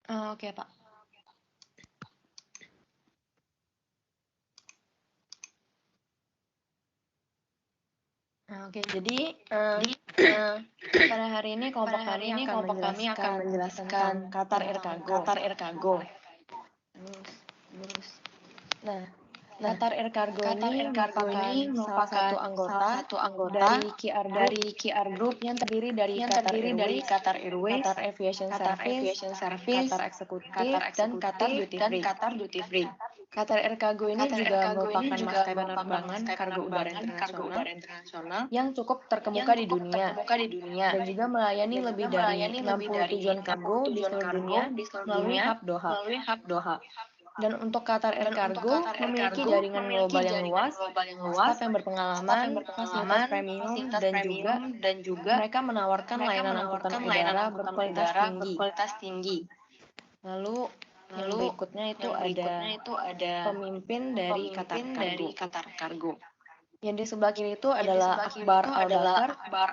Oke, Pak. Oke, jadi pada hari ini kelompok kami akan menjelaskan tentang Qatar Air Cargo. Nah, Qatar Air Cargo ini merupakan salah satu anggota dari QR Group yang terdiri dari Qatar Airways, Qatar Aviation Service, Qatar Eksekutif, dan Qatar Duty Free. Qatar Air Cargo ini juga merupakan maskapai penerbangan kargo udara internasional yang cukup terkemuka di dunia dan juga melayani lebih dari 60 tujuan kargo di seluruh dunia melalui hub Doha. Dan untuk Qatar Air Cargo memiliki jaringan global yang luas, staf yang berpengalaman, fasilitas premium, dan juga mereka menawarkan layanan angkutan udara berkualitas tinggi. Lalu yang berikutnya itu ada pemimpin dari Qatar Cargo. Yang di sebelah kiri itu adalah Akbar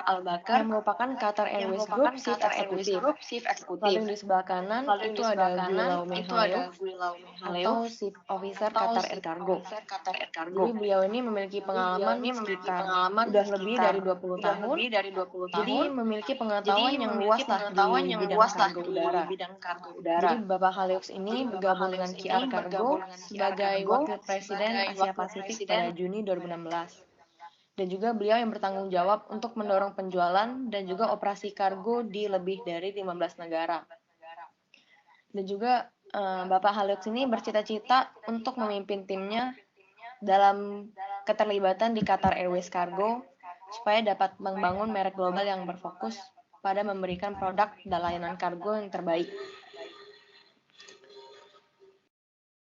Al-Bakar yang merupakan Qatar Airways Group Chief Executive. Lalu yang di sebelah kanan itu ada Guilau Menghaleuv atau Chief Officer Qatar Air Cargo. Jadi beliau ini memiliki pengalaman sekitar udah lebih dari 20 tahun. Jadi memiliki pengetahuan yang luas lah di bidang kargo udara. Jadi Bapak Haleux ini bergabung dengan QR Cargo sebagai Wakil Presiden Asia Pasifik pada Juni 2016. Dan juga beliau yang bertanggung jawab untuk mendorong penjualan dan juga operasi kargo di lebih dari 15 negara. Dan juga Bapak Haleux ini bercita-cita untuk memimpin timnya dalam keterlibatan di Qatar Airways Cargo supaya dapat membangun merek global yang berfokus pada memberikan produk dan layanan kargo yang terbaik.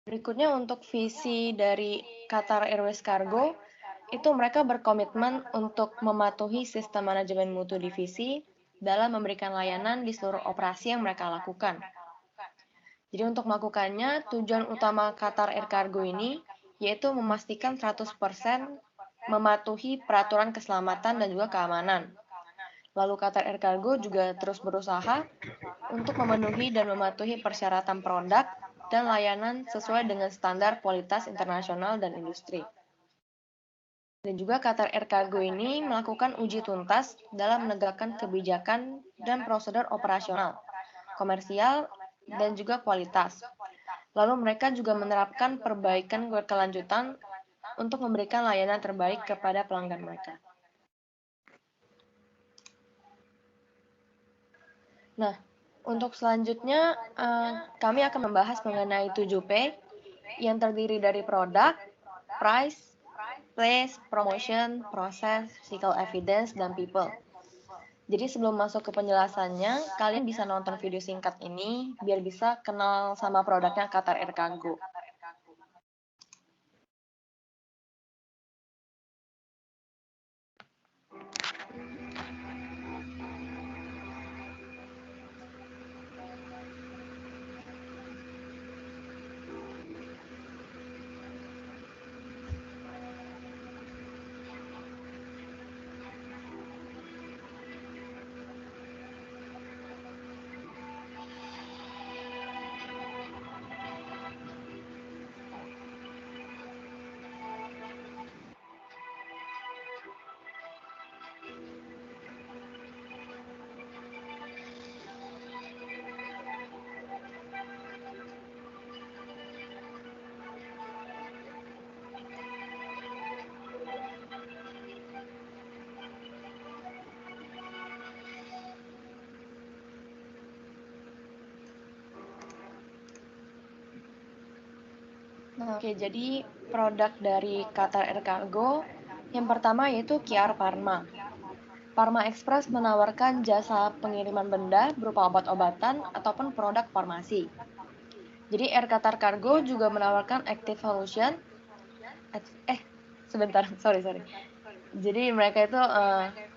Berikutnya untuk visi dari Qatar Airways Cargo, itu mereka berkomitmen untuk mematuhi sistem manajemen mutu divisi dalam memberikan layanan di seluruh operasi yang mereka lakukan. Jadi untuk melakukannya, tujuan utama Qatar Air Cargo ini yaitu memastikan 100% mematuhi peraturan keselamatan dan juga keamanan. Lalu Qatar Air Cargo juga terus berusaha untuk memenuhi dan mematuhi persyaratan produk dan layanan sesuai dengan standar kualitas internasional dan industri. Dan juga Qatar Air Cargo ini melakukan uji tuntas dalam menegakkan kebijakan dan prosedur operasional, komersial, dan juga kualitas. Lalu mereka juga menerapkan perbaikan berkelanjutan untuk memberikan layanan terbaik kepada pelanggan mereka. Nah, untuk selanjutnya kami akan membahas mengenai 7P yang terdiri dari produk, price, place, promotion, process, physical evidence, dan people. Jadi sebelum masuk ke penjelasannya, kalian bisa nonton video singkat ini biar bisa kenal sama produknya Qatar Air Cargo. Oke, jadi produk dari Qatar Air Cargo yang pertama yaitu QR Pharma. Pharma Express menawarkan jasa pengiriman benda berupa obat-obatan ataupun produk farmasi. Jadi Air Qatar Cargo juga menawarkan Active Solution. Sorry. Jadi mereka itu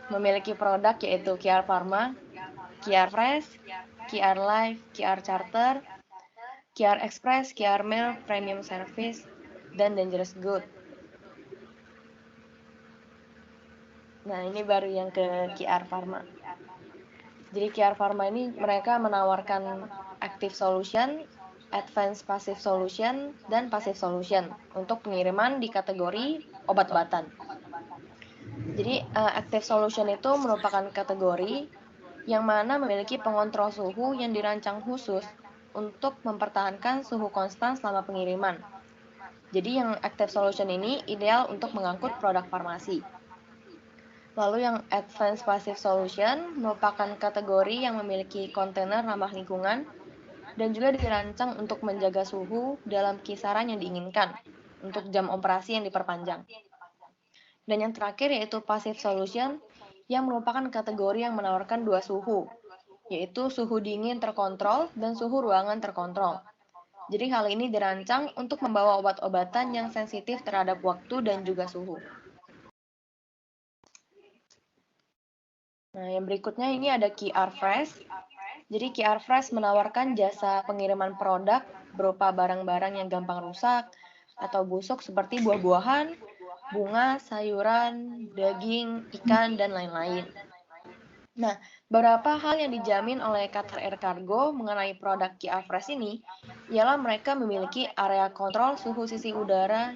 memiliki produk yaitu QR Pharma, QR Fresh, QR Life, QR Charter, QR Express, QR Mail, Premium Service, dan Dangerous Good. Nah, ini baru yang ke QR Pharma. Jadi QR Pharma ini mereka menawarkan Active Active Solution, Advanced Passive Solution, dan Passive Solution untuk pengiriman di kategori obat-obatan. Jadi, Active Solution itu merupakan kategori yang mana memiliki pengontrol suhu yang dirancang khusus untuk mempertahankan suhu konstan selama pengiriman. Jadi yang Active Solution ini ideal untuk mengangkut produk farmasi. Lalu yang Advanced Passive Solution merupakan kategori yang memiliki kontainer ramah lingkungan dan juga dirancang untuk menjaga suhu dalam kisaran yang diinginkan untuk jam operasi yang diperpanjang. Dan yang terakhir yaitu Passive Solution yang merupakan kategori yang menawarkan dua suhu, yaitu suhu dingin terkontrol dan suhu ruangan terkontrol. Jadi hal ini dirancang untuk membawa obat-obatan yang sensitif terhadap waktu dan juga suhu. Nah, yang berikutnya ini ada QR Fresh. Jadi QR Fresh menawarkan jasa pengiriman produk berupa barang-barang yang gampang rusak atau busuk seperti buah-buahan, bunga, sayuran, daging, ikan, dan lain-lain. Nah, beberapa hal yang dijamin oleh Qatar Air Cargo mengenai produk QR Fresh ini ialah mereka memiliki area kontrol suhu sisi udara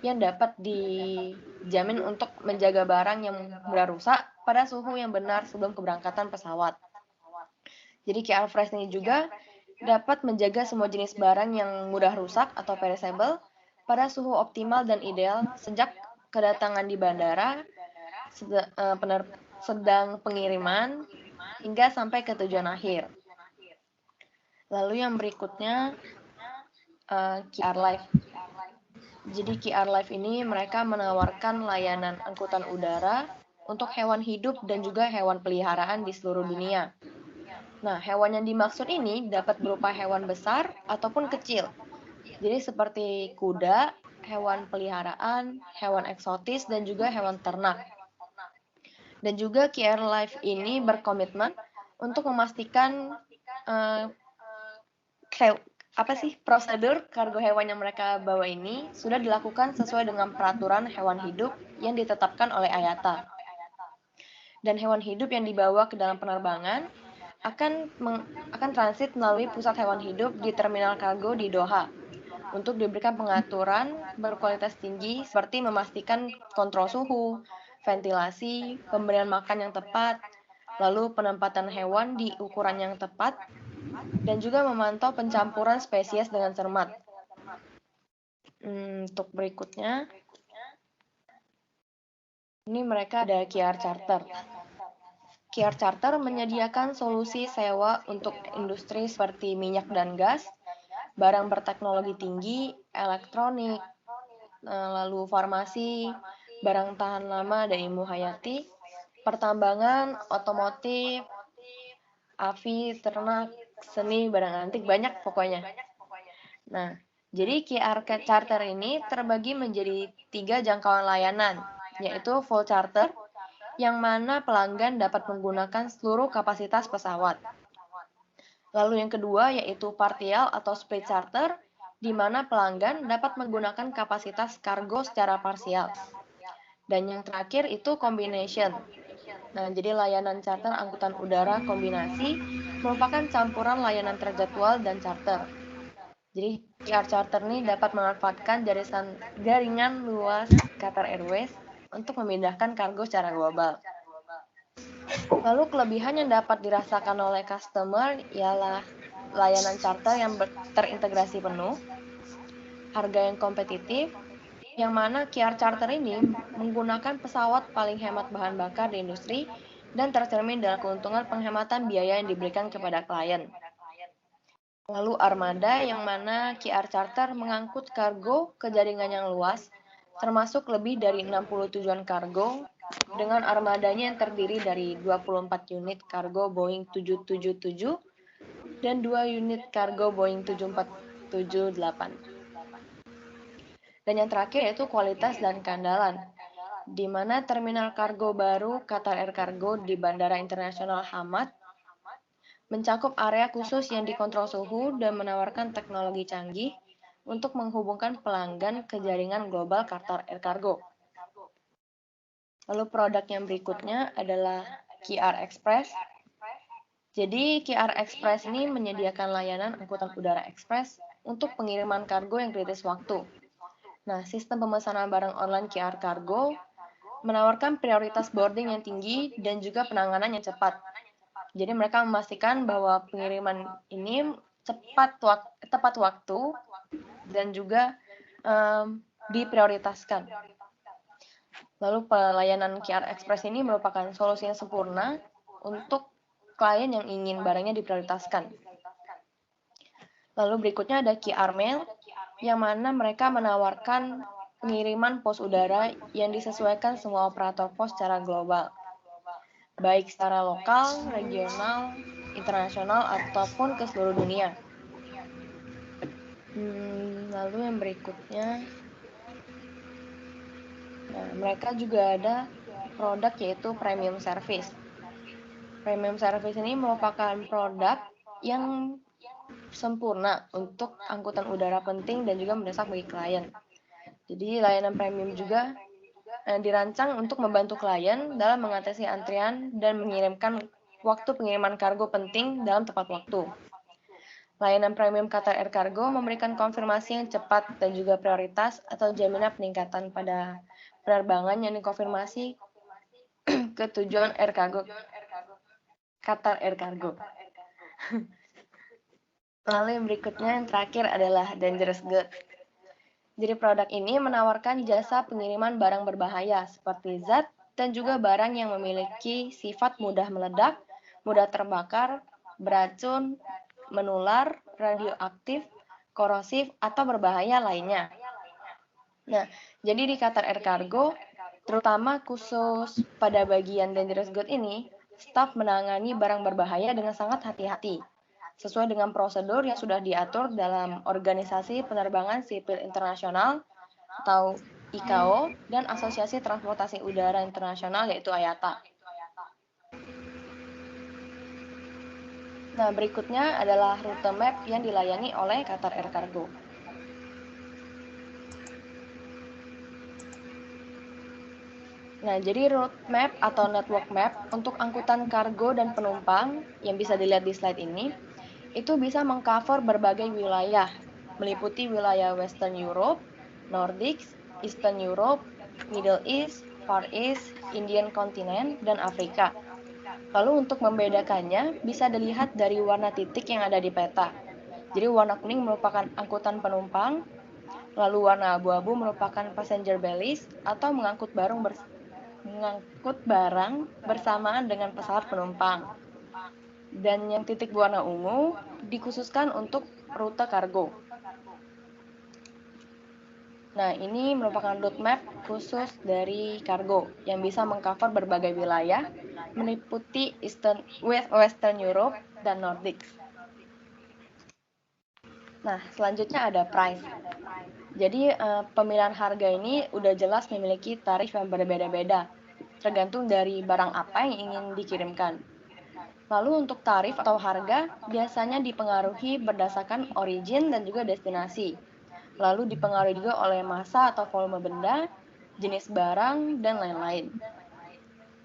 yang dapat dijamin untuk menjaga barang yang mudah rusak pada suhu yang benar sebelum keberangkatan pesawat. Jadi QR Fresh ini juga dapat menjaga semua jenis barang yang mudah rusak atau perishable pada suhu optimal dan ideal sejak kedatangan di bandara, sedang pengiriman, hingga sampai ke tujuan akhir. Lalu yang berikutnya QR Life. Jadi QR Life ini mereka menawarkan layanan angkutan udara untuk hewan hidup dan juga hewan peliharaan di seluruh dunia. Nah, hewan yang dimaksud ini dapat berupa hewan besar ataupun kecil. Jadi seperti kuda, hewan peliharaan, hewan eksotis, dan juga hewan ternak. Dan juga QR Life ini berkomitmen untuk memastikan prosedur kargo hewan yang mereka bawa ini sudah dilakukan sesuai dengan peraturan hewan hidup yang ditetapkan oleh IATA. Dan hewan hidup yang dibawa ke dalam penerbangan akan transit melalui pusat hewan hidup di terminal kargo di Doha untuk diberikan pengaturan berkualitas tinggi seperti memastikan kontrol suhu, ventilasi, pemberian makan yang tepat, lalu penempatan hewan di ukuran yang tepat, dan juga memantau pencampuran spesies dengan cermat. Untuk berikutnya, ini mereka ada QR Charter. QR Charter menyediakan solusi sewa untuk industri seperti minyak dan gas, barang berteknologi tinggi, elektronik, lalu farmasi, barang tahan lama dan ilmu hayati, pertambangan, otomotif, avi, ternak, seni, barang antik, banyak pokoknya. Nah, jadi QR Charter ini terbagi menjadi 3 jangkauan layanan, yaitu full charter, yang mana pelanggan dapat menggunakan seluruh kapasitas pesawat. Lalu yang kedua yaitu partial atau split charter, di mana pelanggan dapat menggunakan kapasitas kargo secara parsial. Dan yang terakhir itu combination. Nah, jadi layanan charter angkutan udara kombinasi merupakan campuran layanan terjadwal dan charter. Jadi QR Charter ini dapat memanfaatkan jaringan luas Qatar Airways untuk memindahkan kargo secara global. Lalu kelebihan yang dapat dirasakan oleh customer ialah layanan charter yang terintegrasi penuh, harga yang kompetitif, yang mana QR Charter ini menggunakan pesawat paling hemat bahan bakar di industri dan tercermin dalam keuntungan penghematan biaya yang diberikan kepada klien. Lalu armada yang mana QR Charter mengangkut kargo ke jaringan yang luas, termasuk lebih dari 60 tujuan kargo, dengan armadanya yang terdiri dari 24 unit kargo Boeing 777 dan 2 unit kargo Boeing 7478. Dan yang terakhir yaitu kualitas dan keandalan, di mana terminal kargo baru Qatar Air Cargo di Bandara Internasional Hamad mencakup area khusus yang dikontrol suhu dan menawarkan teknologi canggih untuk menghubungkan pelanggan ke jaringan global Qatar Air Cargo. Lalu produk yang berikutnya adalah QR Express. Jadi QR Express ini menyediakan layanan angkutan udara ekspres untuk pengiriman kargo yang kritis waktu. Nah, sistem pemesanan barang online QR Cargo menawarkan prioritas boarding yang tinggi dan juga penanganan yang cepat. Jadi mereka memastikan bahwa pengiriman ini tepat waktu dan juga diprioritaskan. Lalu pelayanan QR Express ini merupakan solusi yang sempurna untuk klien yang ingin barangnya diprioritaskan. Lalu berikutnya ada QR Mail, yang mana mereka menawarkan pengiriman pos udara yang disesuaikan semua operator pos secara global, baik secara lokal, regional, internasional, ataupun ke seluruh dunia. Lalu yang berikutnya, nah, mereka juga ada produk yaitu Premium Service. Premium Service ini merupakan produk yang sempurna untuk angkutan udara penting dan juga mendesak bagi klien. Jadi layanan premium juga dirancang untuk membantu klien dalam mengatasi antrian dan mengirimkan waktu pengiriman kargo penting dalam tepat waktu. Layanan premium Qatar Air Cargo memberikan konfirmasi yang cepat dan juga prioritas atau jaminan peningkatan pada penerbangan yang dikonfirmasi ke tujuan Air Cargo Qatar Air Cargo. Lalu yang berikutnya yang terakhir adalah Dangerous Goods. Jadi produk ini menawarkan jasa pengiriman barang berbahaya seperti zat dan juga barang yang memiliki sifat mudah meledak, mudah terbakar, beracun, menular, radioaktif, korosif, atau berbahaya lainnya. Nah, jadi di Qatar Air Cargo, terutama khusus pada bagian Dangerous Goods ini, staf menangani barang berbahaya dengan sangat hati-hati, sesuai dengan prosedur yang sudah diatur dalam Organisasi Penerbangan Sipil Internasional atau ICAO dan Asosiasi Transportasi Udara Internasional yaitu IATA. Nah, berikutnya adalah rute map yang dilayani oleh Qatar Air Cargo. Nah, jadi route map atau network map untuk angkutan kargo dan penumpang yang bisa dilihat di slide ini, itu bisa mengcover berbagai wilayah, meliputi wilayah Western Europe, Nordics, Eastern Europe, Middle East, Far East, Indian Continent, dan Afrika. Lalu untuk membedakannya, bisa dilihat dari warna titik yang ada di peta. Jadi warna kuning merupakan angkutan penumpang, lalu warna abu-abu merupakan passenger bellies atau mengangkut barang bersamaan dengan pesawat penumpang. Dan yang titik berwarna ungu dikhususkan untuk rute kargo. Nah, ini merupakan route map khusus dari kargo yang bisa mengcover berbagai wilayah, meliputi Western Europe dan Nordics. Nah, selanjutnya ada price. Jadi, pemilihan harga ini udah jelas memiliki tarif yang berbeda-beda, tergantung dari barang apa yang ingin dikirimkan. Lalu untuk tarif atau harga biasanya dipengaruhi berdasarkan origin dan juga destinasi. Lalu dipengaruhi juga oleh massa atau volume benda, jenis barang, dan lain-lain.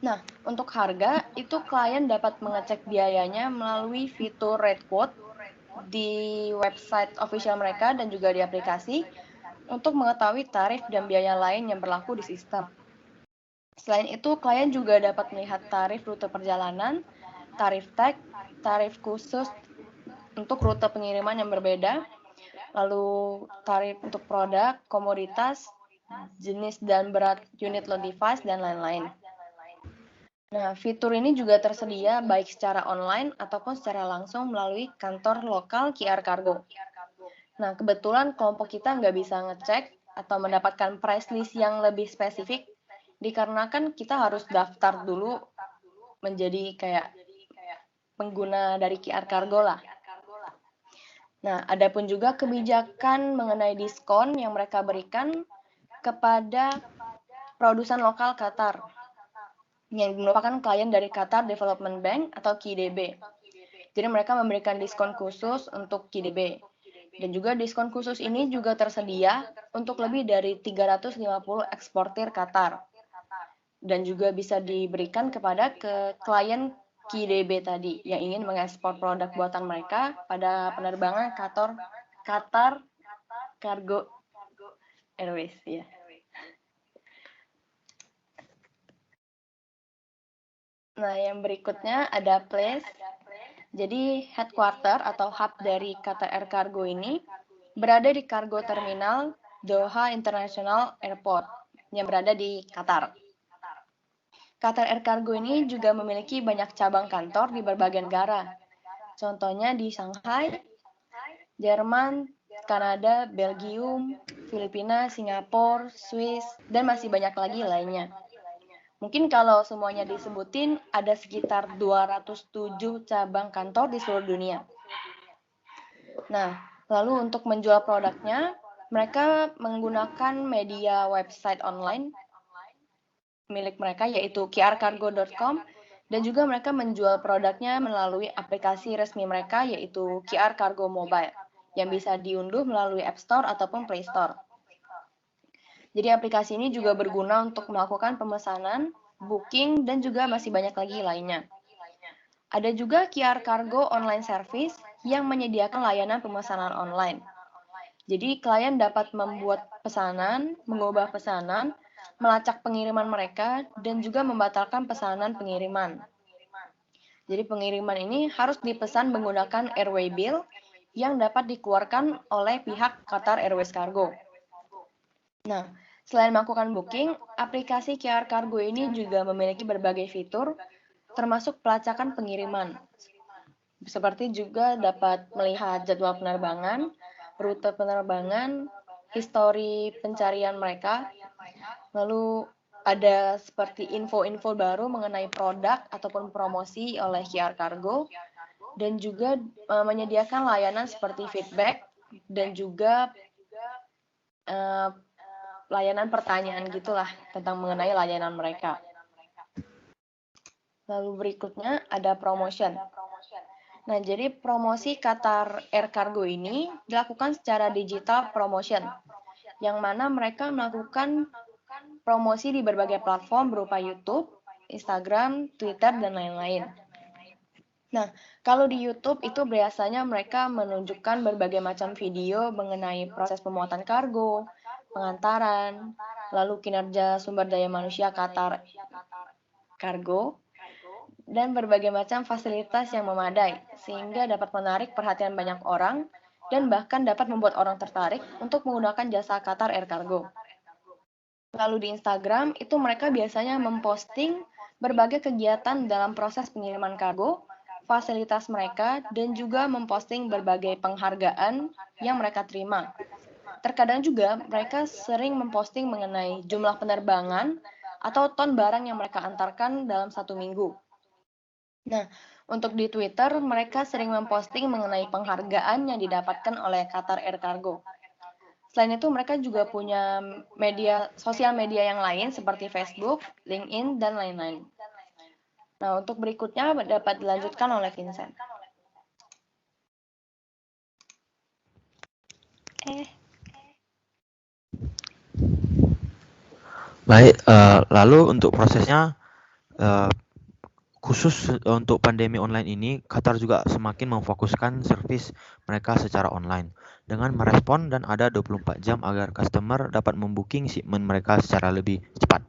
Nah, untuk harga, itu klien dapat mengecek biayanya melalui fitur rate quote di website official mereka dan juga di aplikasi untuk mengetahui tarif dan biaya lain yang berlaku di sistem. Selain itu, klien juga dapat melihat tarif rute perjalanan, tarif tag, tarif khusus untuk rute pengiriman yang berbeda, lalu tarif untuk produk, komoditas, jenis dan berat unit load device, dan lain-lain. Nah, fitur ini juga tersedia baik secara online ataupun secara langsung melalui kantor lokal QR Cargo. Nah, kebetulan kelompok kita nggak bisa ngecek atau mendapatkan price list yang lebih spesifik, dikarenakan kita harus daftar dulu menjadi kayak pengguna dari QR Cargo lah. Nah, adapun juga kebijakan mengenai diskon yang mereka berikan kepada produsen lokal Qatar, yang merupakan klien dari Qatar Development Bank atau QDB. Jadi mereka memberikan diskon khusus untuk QDB. Dan juga diskon khusus ini juga tersedia untuk lebih dari 350 eksportir Qatar. Dan juga bisa diberikan kepada klien KIDB tadi yang ingin mengekspor produk buatan mereka pada penerbangan Qatar Cargo Airways ya. Nah, yang berikutnya ada place. Jadi headquarter atau hub dari Qatar Air Cargo ini berada di Cargo Terminal Doha International Airport yang berada di Qatar. Qatar Air Cargo ini juga memiliki banyak cabang kantor di berbagai negara. Contohnya di Shanghai, Jerman, Kanada, Belgium, Filipina, Singapura, Swiss, dan masih banyak lagi lainnya. Mungkin kalau semuanya disebutin, ada sekitar 207 cabang kantor di seluruh dunia. Nah, lalu untuk menjual produknya, mereka menggunakan media website online milik mereka, yaitu qrcargo.com, dan juga mereka menjual produknya melalui aplikasi resmi mereka, yaitu QR Cargo Mobile, yang bisa diunduh melalui App Store ataupun Play Store. Jadi aplikasi ini juga berguna untuk melakukan pemesanan, booking, dan juga masih banyak lagi lainnya. Ada juga QR Cargo Online Service yang menyediakan layanan pemesanan online. Jadi klien dapat membuat pesanan, mengubah pesanan, melacak pengiriman mereka, dan juga membatalkan pesanan pengiriman. Jadi pengiriman ini harus dipesan menggunakan airway bill yang dapat dikeluarkan oleh pihak Qatar Airways Cargo. Nah, selain melakukan booking, aplikasi QR Cargo ini juga memiliki berbagai fitur, termasuk pelacakan pengiriman. Seperti juga dapat melihat jadwal penerbangan, rute penerbangan, histori pencarian mereka, lalu ada seperti info-info baru mengenai produk ataupun promosi oleh QR Cargo, dan juga menyediakan layanan seperti feedback dan juga layanan pertanyaan gitulah tentang mengenai layanan mereka. Lalu berikutnya ada promotion. Nah, jadi promosi Qatar Air Cargo ini dilakukan secara digital promotion, yang mana mereka melakukan promosi di berbagai platform berupa YouTube, Instagram, Twitter, dan lain-lain. Nah, kalau di YouTube itu biasanya mereka menunjukkan berbagai macam video mengenai proses pemuatan kargo, pengantaran, lalu kinerja sumber daya manusia Qatar Cargo, dan berbagai macam fasilitas yang memadai, sehingga dapat menarik perhatian banyak orang, dan bahkan dapat membuat orang tertarik untuk menggunakan jasa Qatar Air Cargo. Lalu di Instagram, itu mereka biasanya memposting berbagai kegiatan dalam proses pengiriman kargo, fasilitas mereka, dan juga memposting berbagai penghargaan yang mereka terima. Terkadang juga mereka sering memposting mengenai jumlah penerbangan atau ton barang yang mereka antarkan dalam satu minggu. Nah, untuk di Twitter, mereka sering memposting mengenai penghargaan yang didapatkan oleh Qatar Air Cargo. Selain itu, mereka juga punya sosial media yang lain seperti Facebook, LinkedIn, dan lain-lain. Nah, untuk berikutnya dapat dilanjutkan oleh Vincent. Baik, lalu untuk prosesnya, khusus untuk pandemi online ini, Qatar juga semakin memfokuskan servis mereka secara online dengan merespon dan ada 24 jam agar customer dapat membooking shipment mereka secara lebih cepat.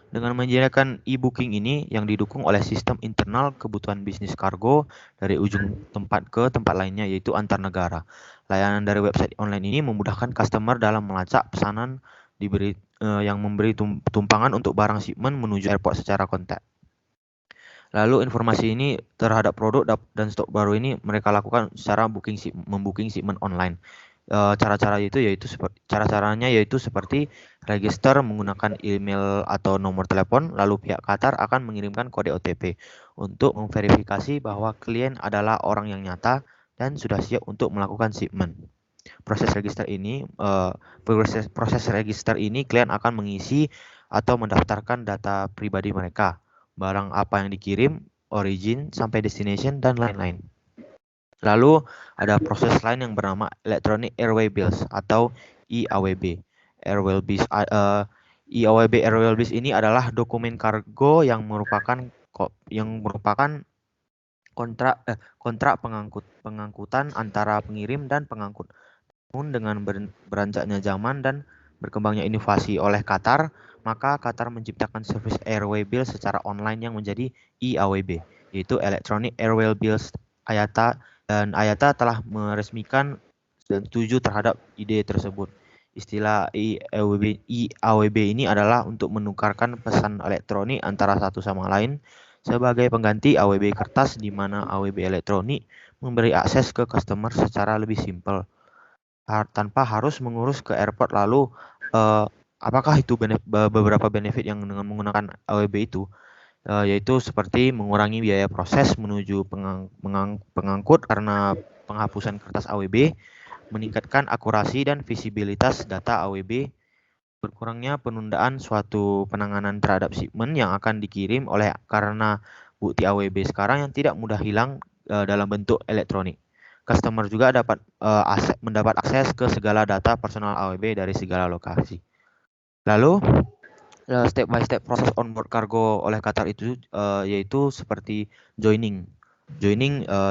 Dengan menyediakan e-booking ini yang didukung oleh sistem internal kebutuhan bisnis kargo dari ujung tempat ke tempat lainnya, yaitu antar negara. Layanan dari website online ini memudahkan customer dalam melacak pesanan yang memberi tumpangan untuk barang shipment menuju airport secara kontak. Lalu informasi ini terhadap produk dan stok baru ini mereka lakukan secara membooking shipment online. Caranya yaitu seperti register menggunakan email atau nomor telepon, lalu pihak Qatar akan mengirimkan kode OTP untuk memverifikasi bahwa klien adalah orang yang nyata dan sudah siap untuk melakukan shipment. Proses register ini klien akan mengisi atau mendaftarkan data pribadi mereka, barang apa yang dikirim, origin sampai destination, dan lain-lain. Lalu ada proses lain yang bernama Electronic Airway Bills atau EAWB. EAWB Airway Bills ini adalah dokumen kargo yang merupakan kontrak pengangkutan antara pengirim dan pengangkut. Namun dengan beranjaknya zaman dan berkembangnya inovasi oleh Qatar, maka Qatar menciptakan service airway bill secara online yang menjadi eAWB, yaitu Electronic Airway Bills IATA, dan IATA telah meresmikan dan setuju terhadap ide tersebut. Istilah eAWB ini adalah untuk menukarkan pesan elektronik antara satu sama lain sebagai pengganti AWB kertas, di mana AWB elektronik memberi akses ke customer secara lebih simpel tanpa harus mengurus ke airport. Lalu apakah itu beberapa benefit yang dengan menggunakan AWB itu? Yaitu seperti mengurangi biaya proses menuju pengangkut karena penghapusan kertas AWB, meningkatkan akurasi dan visibilitas data AWB, berkurangnya penundaan suatu penanganan terhadap shipment yang akan dikirim oleh karena bukti AWB sekarang yang tidak mudah hilang dalam bentuk elektronik. Customer juga dapat mendapat akses ke segala data personal AWB dari segala lokasi. Lalu step by step proses onboard cargo oleh Qatar itu yaitu seperti joining.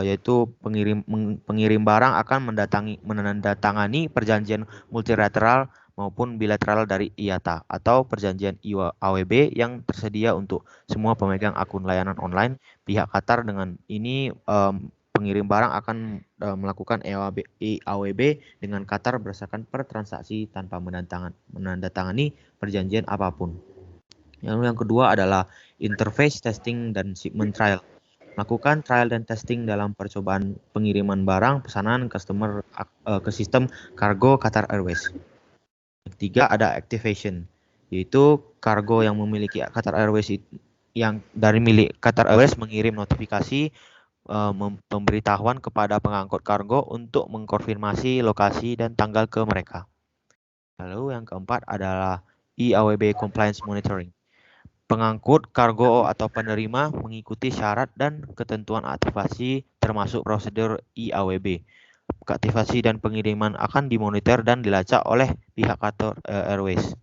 Yaitu pengirim barang akan menandatangani perjanjian multilateral maupun bilateral dari IATA atau perjanjian AWB yang tersedia untuk semua pemegang akun layanan online. Pihak Qatar dengan ini pengirim barang akan melakukan AWB dengan Qatar berdasarkan per transaksi tanpa menandatangani perjanjian apapun. Yang kedua adalah interface testing dan shipment trial. Melakukan trial dan testing dalam percobaan pengiriman barang pesanan customer ke sistem kargo Qatar Airways. Yang ketiga ada activation, yaitu kargo yang memiliki Qatar Airways yang dari milik Qatar Airways mengirim notifikasi pemberitahuan kepada pengangkut kargo untuk mengkonfirmasi lokasi dan tanggal ke mereka. Lalu yang keempat adalah eAWB compliance monitoring. Pengangkut kargo atau penerima mengikuti syarat dan ketentuan aktivasi termasuk prosedur eAWB. Aktivasi dan pengiriman akan dimonitor dan dilacak oleh pihak Qatar Airways.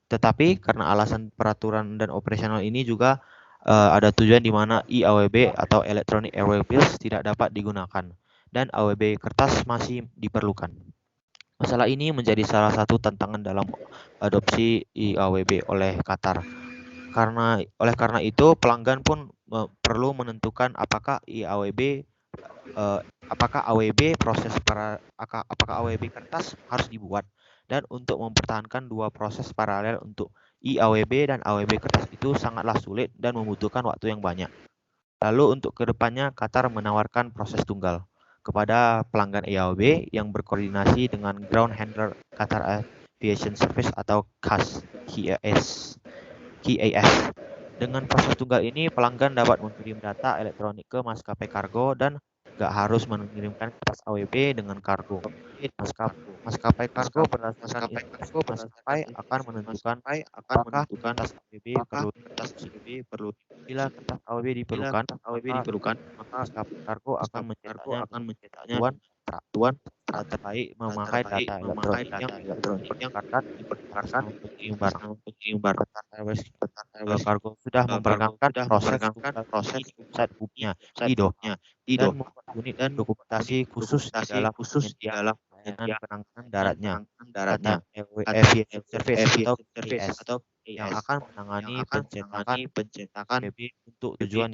Tetapi karena alasan peraturan dan operasional ini juga ada tujuan di mana eAWB atau Electronic Airway Bills tidak dapat digunakan dan AWB kertas masih diperlukan. Masalah ini menjadi salah satu tantangan dalam adopsi eAWB oleh Qatar. Oleh karena itu, pelanggan pun perlu menentukan apakah AWB kertas harus dibuat, dan untuk mempertahankan dua proses paralel untuk eAWB dan AWB kertas itu sangatlah sulit dan membutuhkan waktu yang banyak. Lalu untuk kedepannya, Qatar menawarkan proses tunggal kepada pelanggan eAWB yang berkoordinasi dengan Ground Handler Qatar Aviation Service atau KAS. Dengan proses tunggal ini, pelanggan dapat mengirim data elektronik ke maskapai kargo dan nggak harus mengirimkan kertas AWB dengan kargo. Maskapai kargo berdasarkan itu maskapai akan menentukan apakah kertas AWB perlu. Bila kertas AWB diperlukan, maka maskapai kargo akan mencetaknya tuan terkait memakai data elektronik yang diperlukan pengirim barang. Kargo sudah memperkenalkan proses di website hubnya di Doha dan membuat unit dan dokumentasi khusus di dalam layanan penanganan daratnya Aviation Service atau yang akan menangani pencetakan AWB untuk tujuan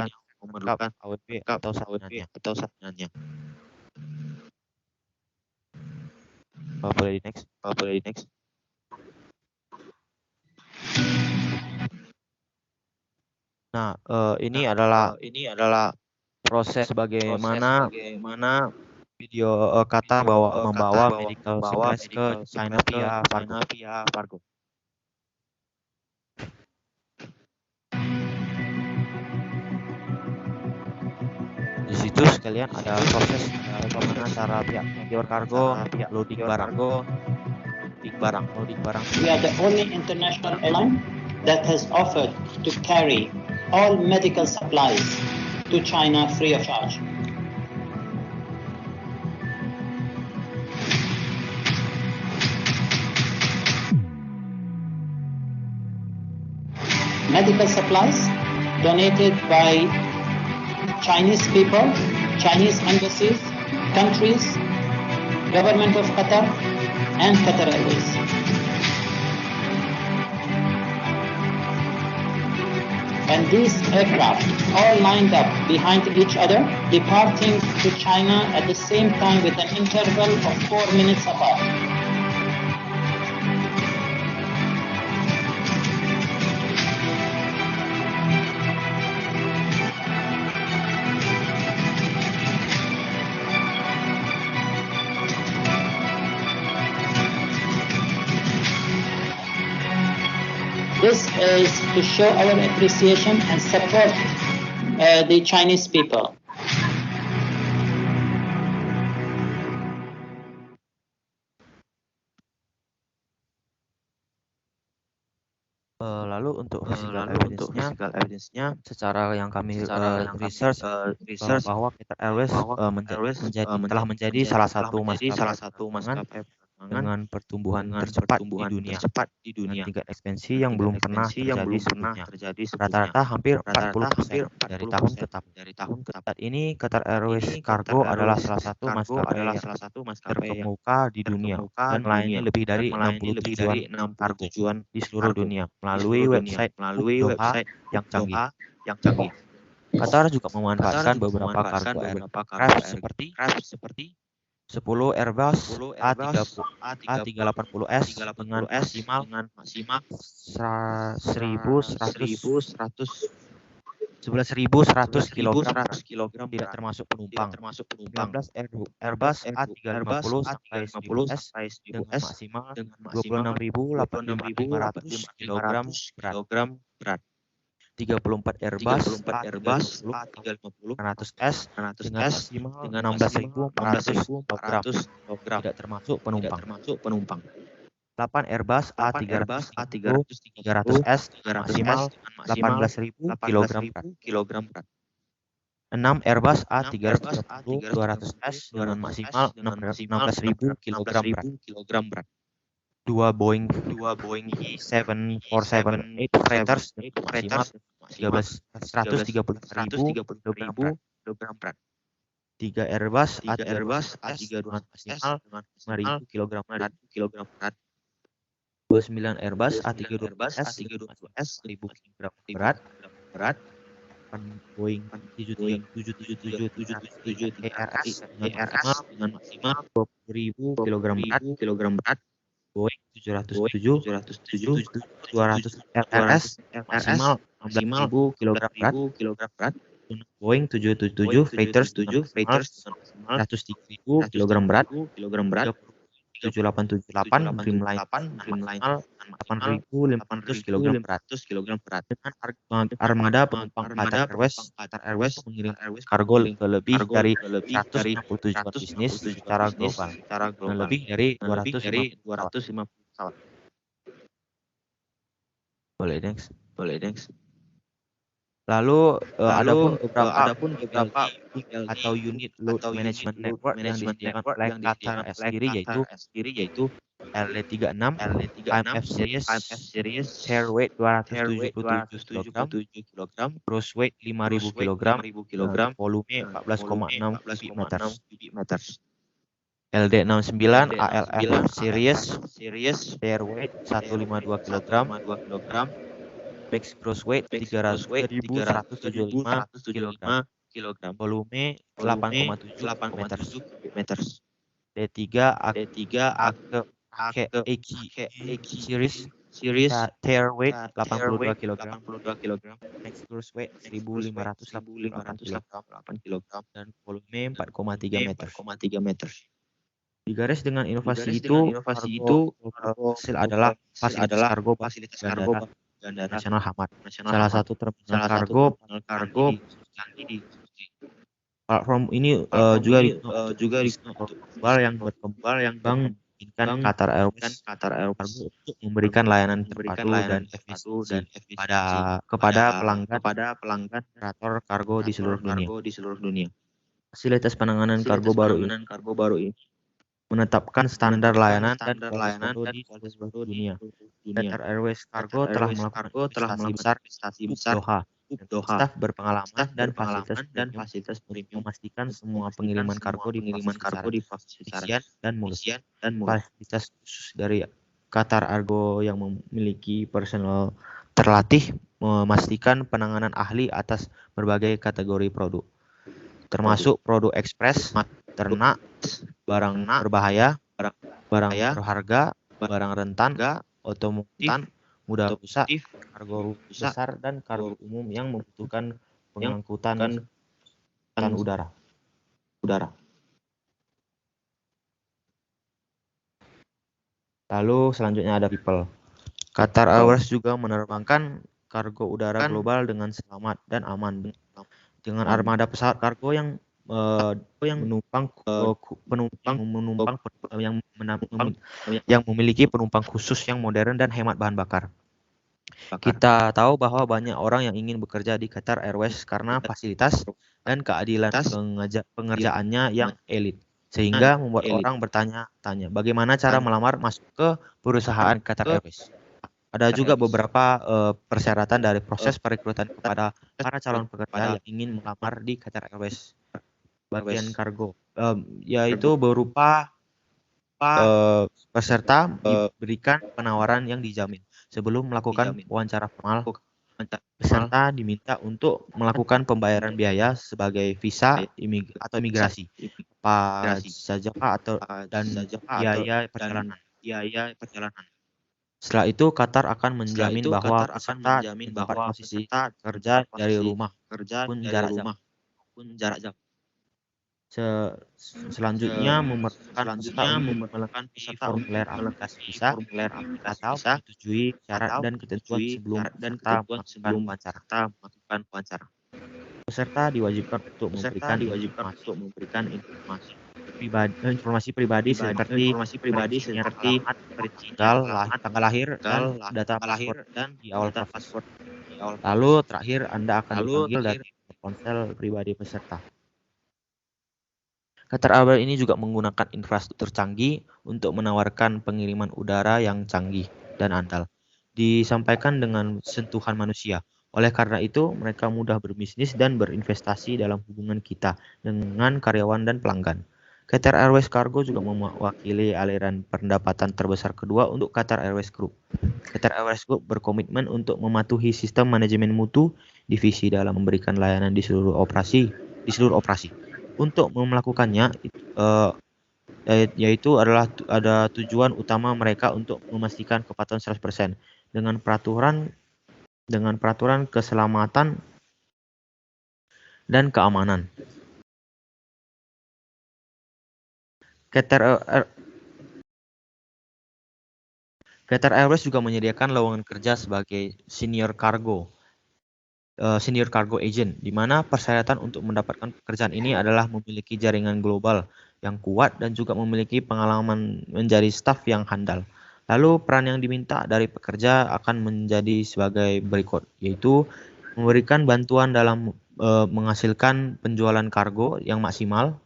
yang memerlukan AWB atau salinannya. Boleh di next. Nah, ini adalah proses bagaimana video Qatar membawa medical supplies ke China via Fargo. Di situ sekalian ada proses bagaimana cara pihak penjual kargo loading barang. We are the only international airline that has offered to carry all medical supplies to China free of charge. Medical supplies donated by Chinese people, Chinese embassies, countries, government of Qatar, and Qatar Airways. And these aircraft all lined up behind each other, departing to China at the same time with an interval of 4 minutes apart. This is to show our appreciation and support the Chinese people. Lalu untuk physical evidence-nya, secara yang kami research bahwa Qatar Airways telah menjadi salah satu maskapai dengan pertumbuhan tercepat di dunia, dengan tingkat ekspansi yang belum pernah terjadi sebelumnya. Rata-rata hampir 40% dari tahun ke tahun. Saat ini Qatar Airways Cargo adalah salah satu maskapai terkemuka di dunia dan melayani lebih dari 60 tujuan di seluruh dunia melalui website Doha yang canggih. Qatar juga memanfaatkan beberapa kargo aircraft seperti 10 Airbus A380S dengan maksimal 11.100 kg tidak termasuk penumpang. 19 Airbus A350 sampai 10S dengan maksimal 26.500 kg berat. 34 Airbus A350 100S dengan maksimal 16.400 kg tidak termasuk penumpang. 8 Airbus A330 300S maksimal 18.000 kg berat. 6 Airbus A330 200S dengan maksimal 16.000 kg berat. 2 Boeing 747-8 freighters maksimal 130.000 kg berat. 3 Airbus A320S maksimal 5.000 kg berat. 29 Airbus A320S 1.000 kg berat. Boeing 777 ERS dengan maksimal 20.000 kg berat. Boeing 707 200 RS maksimal 16.000 kg berat. Boeing 777 freighters maksimal 103.000 kg berat. 7878 Dreamliner maksimal 8.500 kg berat. Dengan armada penumpang Qatar Airways mengirim kargo ke lebih dari 167 bisnis secara global dan lebih dari 250 pesawat. Boleh next. Lalu adapun beberapa atau unit load management network yang disediakan oleh Qatar sendiri yaitu LD36 IMF series share weight 277 kg, gross weight 5.000 kg, volume 14,6 meters. LD69 ALF series share weight 152 kg, max gross weight 300.175 kg, volume 8,7 meters. D3 AKE series tare weight 82 kg, max gross weight 1.588 kg dan volume 4,3 meters. Digaris dengan inovasi itu, hasil adalah fasilitas kargo Bandara Nasional Hamad, salah satu terminal kargo canggih. Platform ini juga yang berkembang memungkinkan Qatar Airways untuk memberikan layanan terpadu dan efisien kepada pelanggan operator kargo di seluruh dunia. Fasilitas penanganan kargo baru ini menetapkan standar layanan dan di seluruh dunia. Qatar Airways Cargo telah melakukan investasi besar di Doha staf berpengalaman dan fasilitas premium, memastikan semua pengiriman kargo secara efisien dan mulus. Fasilitas khusus dari Qatar Argo yang memiliki personel terlatih memastikan penanganan ahli atas berbagai kategori produk, termasuk produk ekspres, ternak, barang berbahaya, barang berharga, barang rentan, otomotif, mudah rusak, kargo besar, dan kargo umum yang membutuhkan pengangkutan udara. Lalu selanjutnya ada People. Qatar Airways juga menerbangkan kargo udara global dengan selamat dan aman dengan armada pesawat kargo yang yang memiliki penumpang khusus yang modern dan hemat bahan bakar. Kita tahu bahwa banyak orang yang ingin bekerja di Qatar Airways karena fasilitas dan keadilan pengerjaannya yang elit, sehingga membuat orang bertanya-tanya bagaimana cara melamar masuk ke perusahaan Qatar Airways. Ada juga beberapa persyaratan dari proses perekrutan kepada para calon pekerja yang ingin melamar di Qatar Airways bagian kargo, yaitu berupa peserta diberikan penawaran yang dijamin sebelum melakukan wawancara formal. Peserta diminta untuk melakukan pembayaran biaya sebagai visa atau imigrasi, pajak dan biaya perjalanan. Setelah itu, Qatar akan menjamin bahwa peserta mendapat posisi kerja dari rumah pun jarak jauh. Selanjutnya, memerlukan formulir aplikasi visa atau menyetujui syarat dan ketentuan sebelum melakukan wawancara. Peserta diwajibkan untuk memberikan informasi pribadi seperti tanggal lahir dan data paspor di awal proses. Lalu terakhir Anda akan dipanggil dari ponsel pribadi peserta. Qatar Airways ini juga menggunakan infrastruktur canggih untuk menawarkan pengiriman udara yang canggih dan andal, disampaikan dengan sentuhan manusia. Oleh karena itu, mereka mudah berbisnis dan berinvestasi dalam hubungan kita dengan karyawan dan pelanggan. Qatar Airways Cargo juga mewakili aliran pendapatan terbesar kedua untuk Qatar Airways Group. Qatar Airways Group berkomitmen untuk mematuhi sistem manajemen mutu divisi dalam memberikan layanan di seluruh operasi. Untuk melakukannya, yaitu ada tujuan utama mereka untuk memastikan kepatuhan 100% dengan peraturan keselamatan dan keamanan. Qatar Airways juga menyediakan lowongan kerja sebagai senior cargo agent, di mana persyaratan untuk mendapatkan pekerjaan ini adalah memiliki jaringan global yang kuat dan juga memiliki pengalaman menjadi staf yang handal. Lalu peran yang diminta dari pekerja akan menjadi sebagai berikut, yaitu memberikan bantuan dalam menghasilkan penjualan kargo yang maksimal,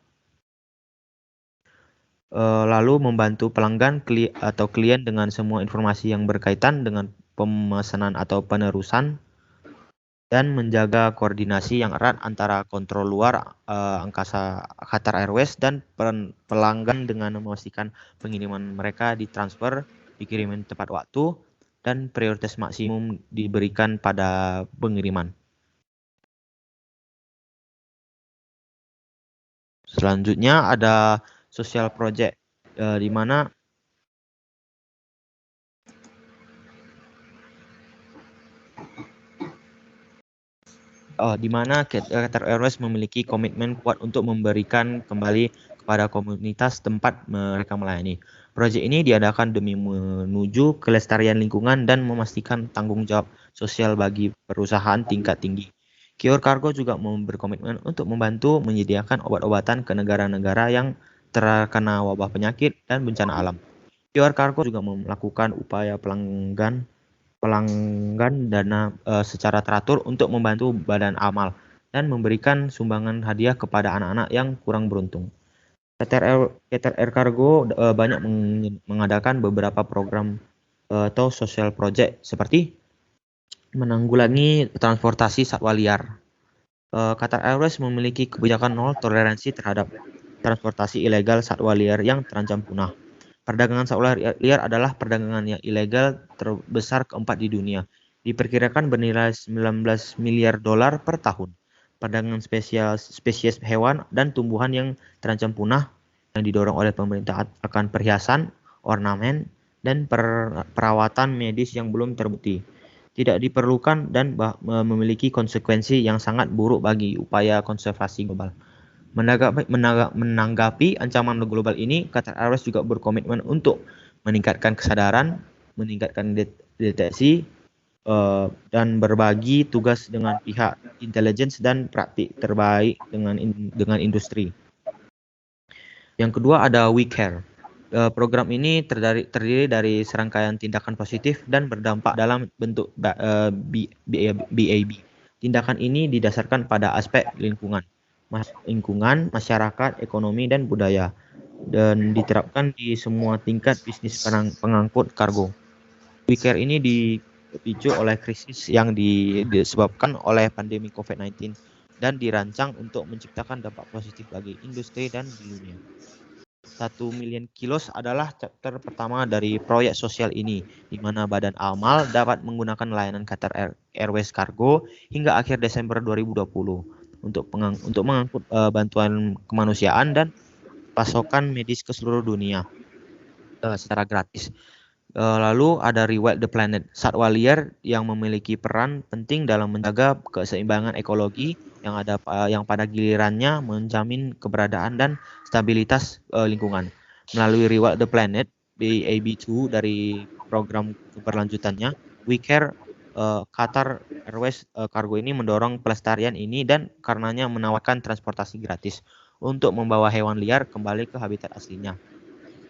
lalu membantu pelanggan atau klien dengan semua informasi yang berkaitan dengan pemesanan atau penerusan, dan menjaga koordinasi yang erat antara kontrol luar angkasa Qatar Airways dan pelanggan dengan memastikan pengiriman mereka ditransfer, dikirim tepat waktu, dan prioritas maksimum diberikan pada pengiriman. Selanjutnya ada social project, di mana Qatar Airways memiliki komitmen kuat untuk memberikan kembali kepada komunitas tempat mereka melayani. Proyek ini diadakan demi menuju kelestarian lingkungan dan memastikan tanggung jawab sosial bagi perusahaan tingkat tinggi. Kior Cargo juga berkomitmen untuk membantu menyediakan obat-obatan ke negara-negara yang terkena wabah penyakit dan bencana alam. Kior Cargo juga melakukan upaya pelanggan dana secara teratur untuk membantu badan amal dan memberikan sumbangan hadiah kepada anak-anak yang kurang beruntung. Qatar Air Cargo banyak mengadakan beberapa program atau social project seperti Menanggulangi transportasi satwa liar. Qatar Airways memiliki kebijakan nol toleransi terhadap transportasi ilegal satwa liar yang terancam punah. Perdagangan satwa liar adalah perdagangan yang ilegal terbesar keempat di dunia. Diperkirakan bernilai 19 miliar dolar per tahun. Perdagangan spesies hewan dan tumbuhan yang terancam punah yang didorong oleh pemerintah akan perhiasan, ornamen, dan perawatan medis yang belum terbukti. Tidak diperlukan dan memiliki konsekuensi yang sangat buruk bagi upaya konservasi global. Menanggapi ancaman global ini, Qatar Airways juga berkomitmen untuk meningkatkan kesadaran, meningkatkan deteksi, dan berbagi tugas dengan pihak intelligence dan praktik terbaik dengan industri. Yang kedua ada We Care. Program ini terdiri dari serangkaian tindakan positif dan berdampak dalam bentuk BAB. Tindakan ini didasarkan pada aspek lingkungan, masyarakat, ekonomi, dan budaya, dan diterapkan di semua tingkat bisnis pengangkut kargo. We Care ini dipicu oleh krisis yang disebabkan oleh pandemi COVID-19 dan dirancang untuk menciptakan dampak positif bagi industri dan di dunia. 1 million kilos adalah chapter pertama dari proyek sosial ini, di mana Badan Amal dapat menggunakan layanan Qatar Airways Cargo hingga akhir Desember 2020 untuk mengangkut bantuan kemanusiaan dan pasokan medis ke seluruh dunia secara gratis. Lalu ada Rewild the Planet, satwa liar yang memiliki peran penting dalam menjaga keseimbangan ekologi yang pada gilirannya menjamin keberadaan dan stabilitas lingkungan. Melalui Rewild the Planet BAB2 dari program keberlanjutannya, We Care Qatar Airways Cargo ini mendorong pelestarian ini dan karenanya menawarkan transportasi gratis untuk membawa hewan liar kembali ke habitat aslinya.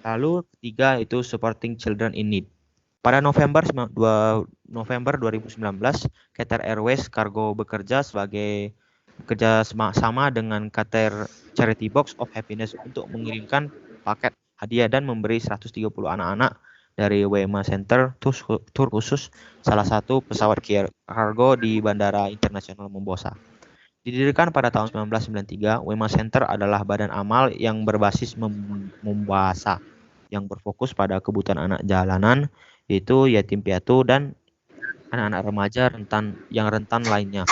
Lalu ketiga itu Supporting Children in Need. Pada November 2019, Qatar Airways Cargo bekerja sama dengan Qatar Charity Box of Happiness untuk mengirimkan paket hadiah dan memberi 130 anak-anak dari WMA Center tur khusus salah satu pesawat kargo di Bandara Internasional Mombasa. Didirikan pada tahun 1993, WMA Center adalah badan amal yang berbasis Mombasa yang berfokus pada kebutuhan anak jalanan, yaitu yatim piatu dan anak-anak remaja yang rentan lainnya.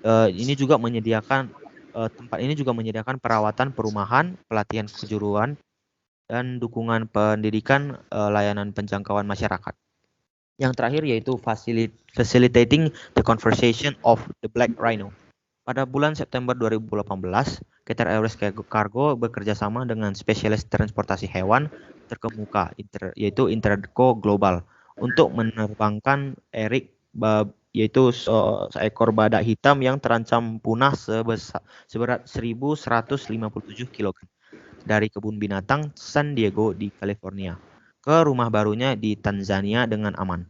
Tempat ini juga menyediakan perawatan perumahan, pelatihan kejuruan, dan dukungan pendidikan, layanan penjangkauan masyarakat. Yang terakhir yaitu Facilitating the Conservation of the Black Rhino. Pada bulan September 2018, Qatar Airways Cargo bekerja sama dengan spesialis transportasi hewan terkemuka, yaitu Interco Global, untuk menerbangkan Eric, yaitu seekor badak hitam yang terancam punah seberat 1.157 kg dari kebun binatang San Diego di California ke rumah barunya di Tanzania dengan aman.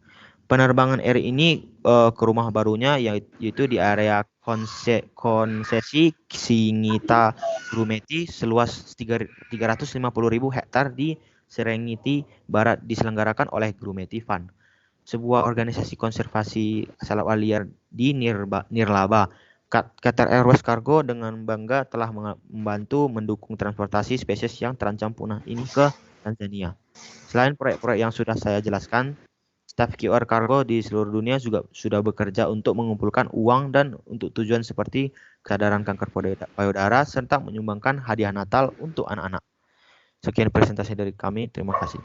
Penerbangan Eric ini ke rumah barunya yaitu di area konsesi Singita Grumeti seluas 350.000 hektar di Serengeti Barat diselenggarakan oleh Grumeti Fund, sebuah organisasi konservasi satwa liar di Nirlaba. Qatar Airways Cargo dengan bangga telah membantu mendukung transportasi spesies yang terancam punah ini ke Tanzania. Selain proyek-proyek yang sudah saya jelaskan, staf QR Cargo di seluruh dunia juga sudah bekerja untuk mengumpulkan uang dan untuk tujuan seperti kesadaran kanker payudara serta menyumbangkan hadiah Natal untuk anak-anak. Sekian presentasi dari kami. Terima kasih.